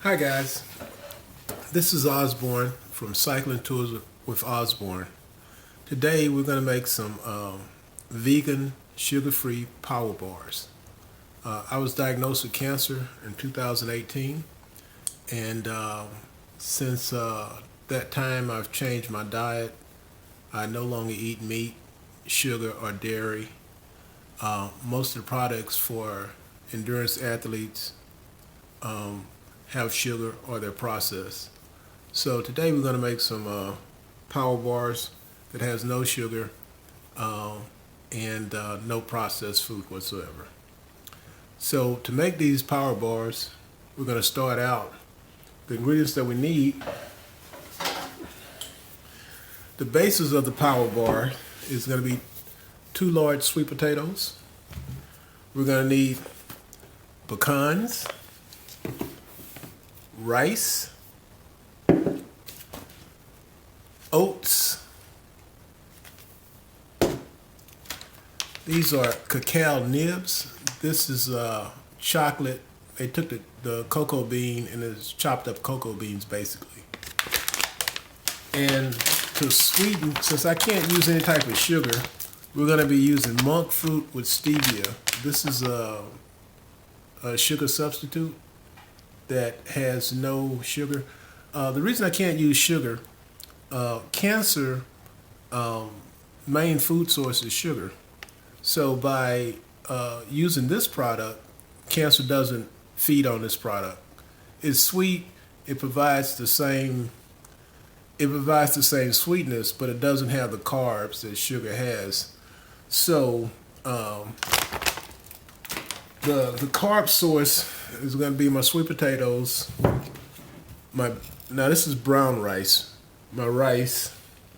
Hi guys, this is Osborne from Cycling Tours with Osborne. Today we're going to make some vegan, sugar-free power bars. I was diagnosed with cancer in 2018, and since that time I've changed my diet. I no longer eat meat, sugar, or dairy. Most of the products for endurance athletes have sugar or they're processed. So today we're going to make some power bars that has no sugar and no processed food whatsoever. So to make these power bars, we're going to start out. The ingredients that we need, the basis of the power bar is going to be 2 large sweet potatoes. We're going to need pecans, rice, oats. These are cacao nibs. This is chocolate. They took the cocoa bean and it's chopped up cocoa beans basically. And to sweeten, since I can't use any type of sugar, we're going to be using monk fruit with stevia. This is a sugar substitute that has no sugar. The reason I can't use sugar, cancer main food source is sugar. So by using this product, cancer doesn't feed on this product. It's sweet. It provides the same sweetness, but it doesn't have the carbs that sugar has. So the carb source is going to be my sweet potatoes. Now this is brown rice. My rice,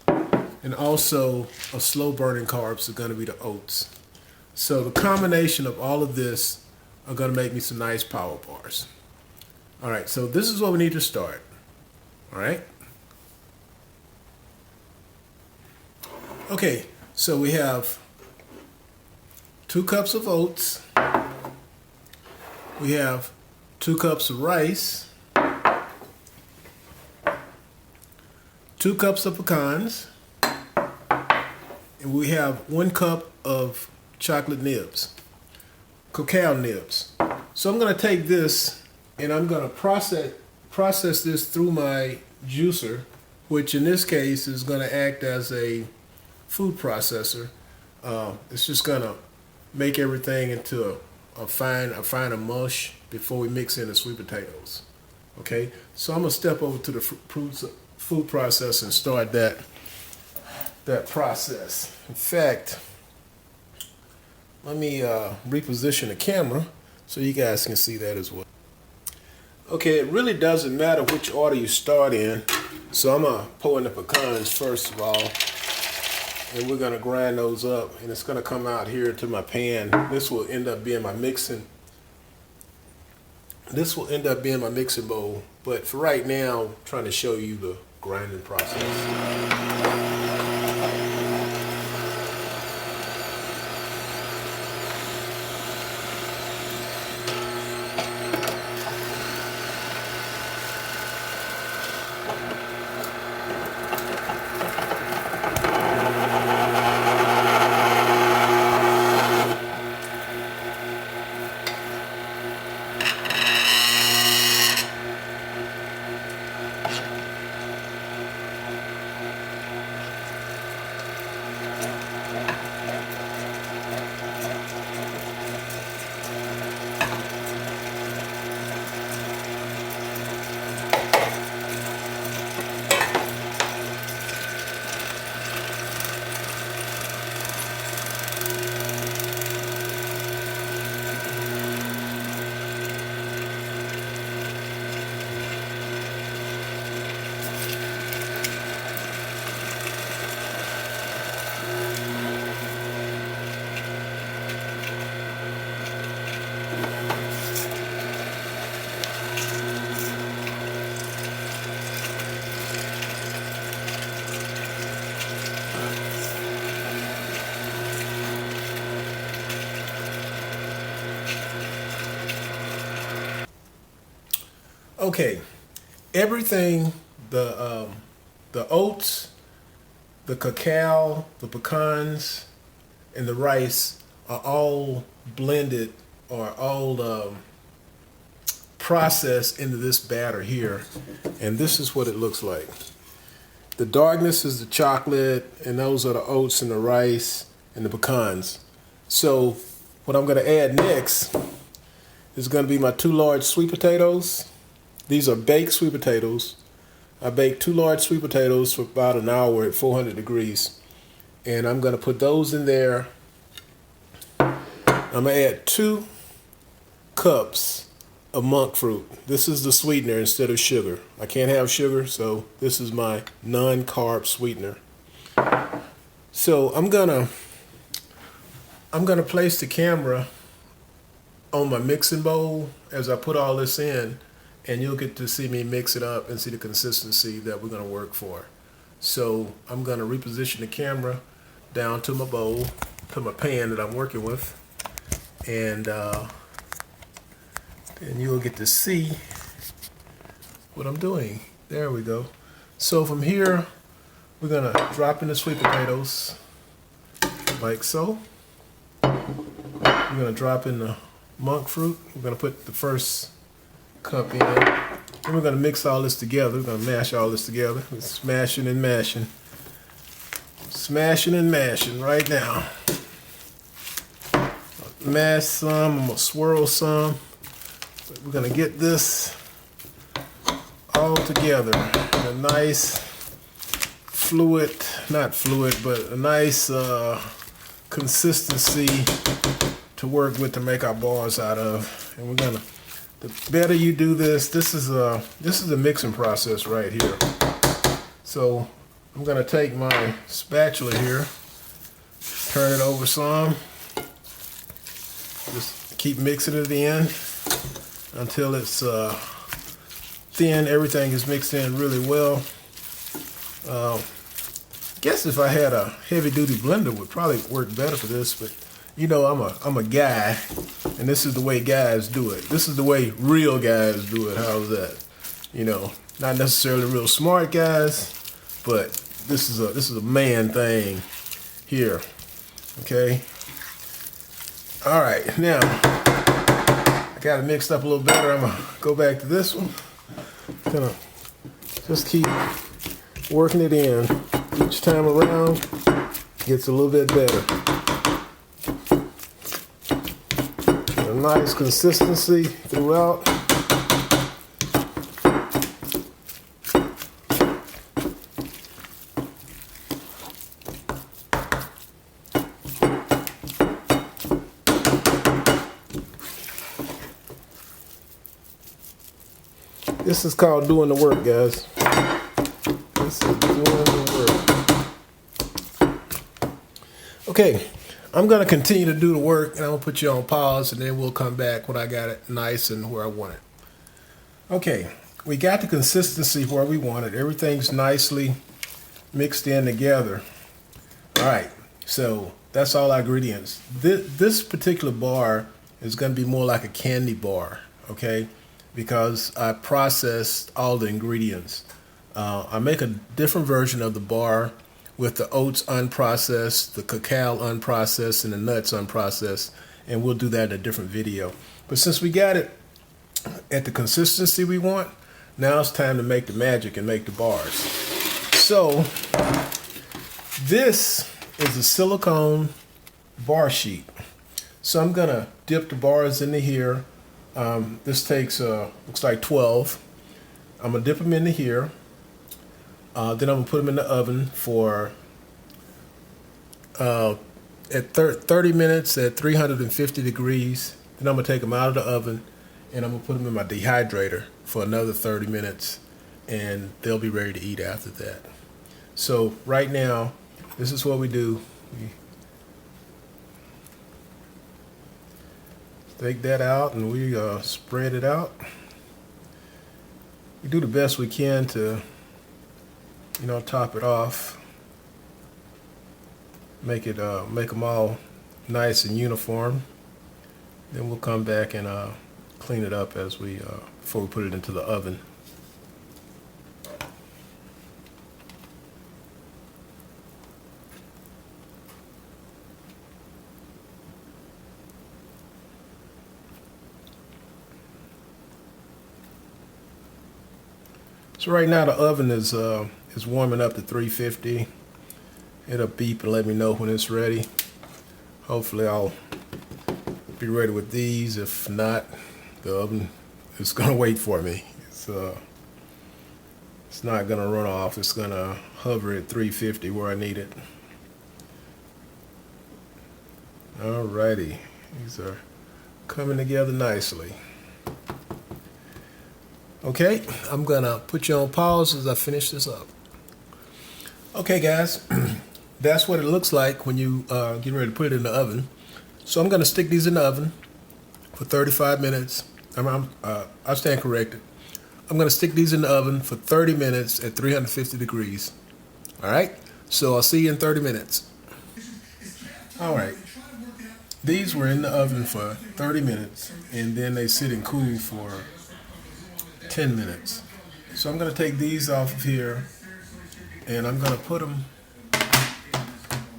and also a slow burning carbs are going to be the oats. So the combination of all of this are going to make me some nice power bars. All right, so this is what we need to start. All right. Okay, so we have 2 cups of oats. We have 2 cups of rice, 2 cups of pecans, and we have 1 cup of chocolate nibs, cacao nibs. So I'm going to take this and I'm going to process this through my juicer, which in this case is going to act as a food processor. It's just going to make everything into a finer mush before we mix in the sweet potatoes. Okay, so I'm going to step over to the food processor and start that process. In fact, let me reposition the camera so you guys can see that as well. Okay, it really doesn't matter which order you start in. So I'm going to pour in the pecans first of all, and we're going to grind those up, and it's going to come out here to my pan. This will end up being my mixing bowl, but for right now, I'm trying to show you the grinding process. Okay, everything, the oats, the cacao, the pecans, and the rice are all blended or all processed into this batter here. And this is what it looks like. The darkness is the chocolate, and those are the oats and the rice and the pecans. So what I'm going to add next is going to be my 2 large sweet potatoes. These are baked sweet potatoes. I baked 2 large sweet potatoes for about an hour at 400 degrees. And I'm going to put those in there. I'm going to add 2 cups of monk fruit. This is the sweetener instead of sugar. I can't have sugar, so this is my non-carb sweetener. So I'm gonna place the camera on my mixing bowl as I put all this in, and you'll get to see me mix it up and see the consistency that we're gonna work for. So I'm gonna reposition the camera down to my bowl, to my pan that I'm working with, and you'll get to see what I'm doing. There we go. So from here, we're gonna drop in the sweet potatoes, like so. We're gonna drop in the monk fruit. We're gonna put the first cup in. Then we're gonna mix all this together. We're gonna mash all this together. We're smashing and mashing. Smashing and mashing right now. Mash some, I'm gonna swirl some. But we're gonna get this all together in a nice fluid, not fluid, but a nice consistency to work with to make our bars out of. And we're gonna, the better you do this, this is a mixing process right here. So I'm gonna take my spatula here, turn it over some, just keep mixing it in until it's thin. Everything is mixed in really well. Guess if I had a heavy-duty blender, it would probably work better for this, but you know, I'm a guy, and this is the way guys do it. This is the way real guys do it. How's that? You know, not necessarily real smart guys, but this is a man thing here. Okay. All right, now I got it mixed up a little better. I'm gonna go back to this one. Gonna just keep working it in. Each time around, gets a little bit better. A nice consistency throughout. This is called doing the work, guys. This is doing the work. Okay, I'm going to continue to do the work, and I'm going to put you on pause, and then we'll come back when I got it nice and where I want it. Okay, we got the consistency where we want it. Everything's nicely mixed in together. All right, so that's all our ingredients. This particular bar is going to be more like a candy bar, okay? Because I processed all the ingredients. I make a different version of the bar with the oats unprocessed, the cacao unprocessed, and the nuts unprocessed, and we'll do that in a different video. But since we got it at the consistency we want, now it's time to make the magic and make the bars. So this is a silicone bar sheet. So I'm gonna dip the bars into here. This takes, looks like 12. I'm gonna dip them into here. Then I'm gonna put them in the oven for at 30 minutes at 350 degrees. Then I'm gonna take them out of the oven and I'm gonna put them in my dehydrator for another 30 minutes, and they'll be ready to eat after that. So right now, this is what we do. We take that out and we spread it out. We do the best we can to, you know, top it off, make them all nice and uniform. Then we'll come back and clean it up as we before we put it into the oven. So right now the oven is warming up to 350. It'll beep and let me know when it's ready. Hopefully I'll be ready with these. If not, the oven is gonna wait for me. It's not gonna run off. It's gonna hover at 350 where I need it. Alrighty, these are coming together nicely. Okay, I'm gonna put you on pause as I finish this up. Okay guys, that's what it looks like when you get ready to put it in the oven. So I'm gonna stick these in the oven for 35 minutes. I stand corrected. I'm gonna stick these in the oven for 30 minutes at 350 degrees. All right, so I'll see you in 30 minutes. All right, these were in the oven for 30 minutes and then they sit and cool for 10 minutes. So I'm going to take these off of here and I'm going to put them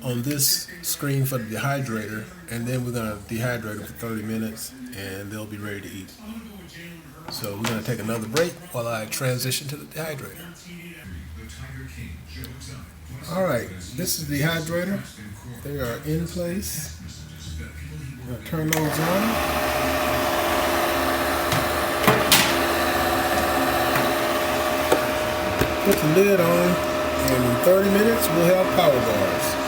on this screen for the dehydrator, and then we're going to dehydrate them for 30 minutes and they'll be ready to eat. So we're going to take another break while I transition to the dehydrator. Alright, this is the dehydrator. They are in place. I'm going to turn those on. Put the lid on, and in 30 minutes we'll have power bars.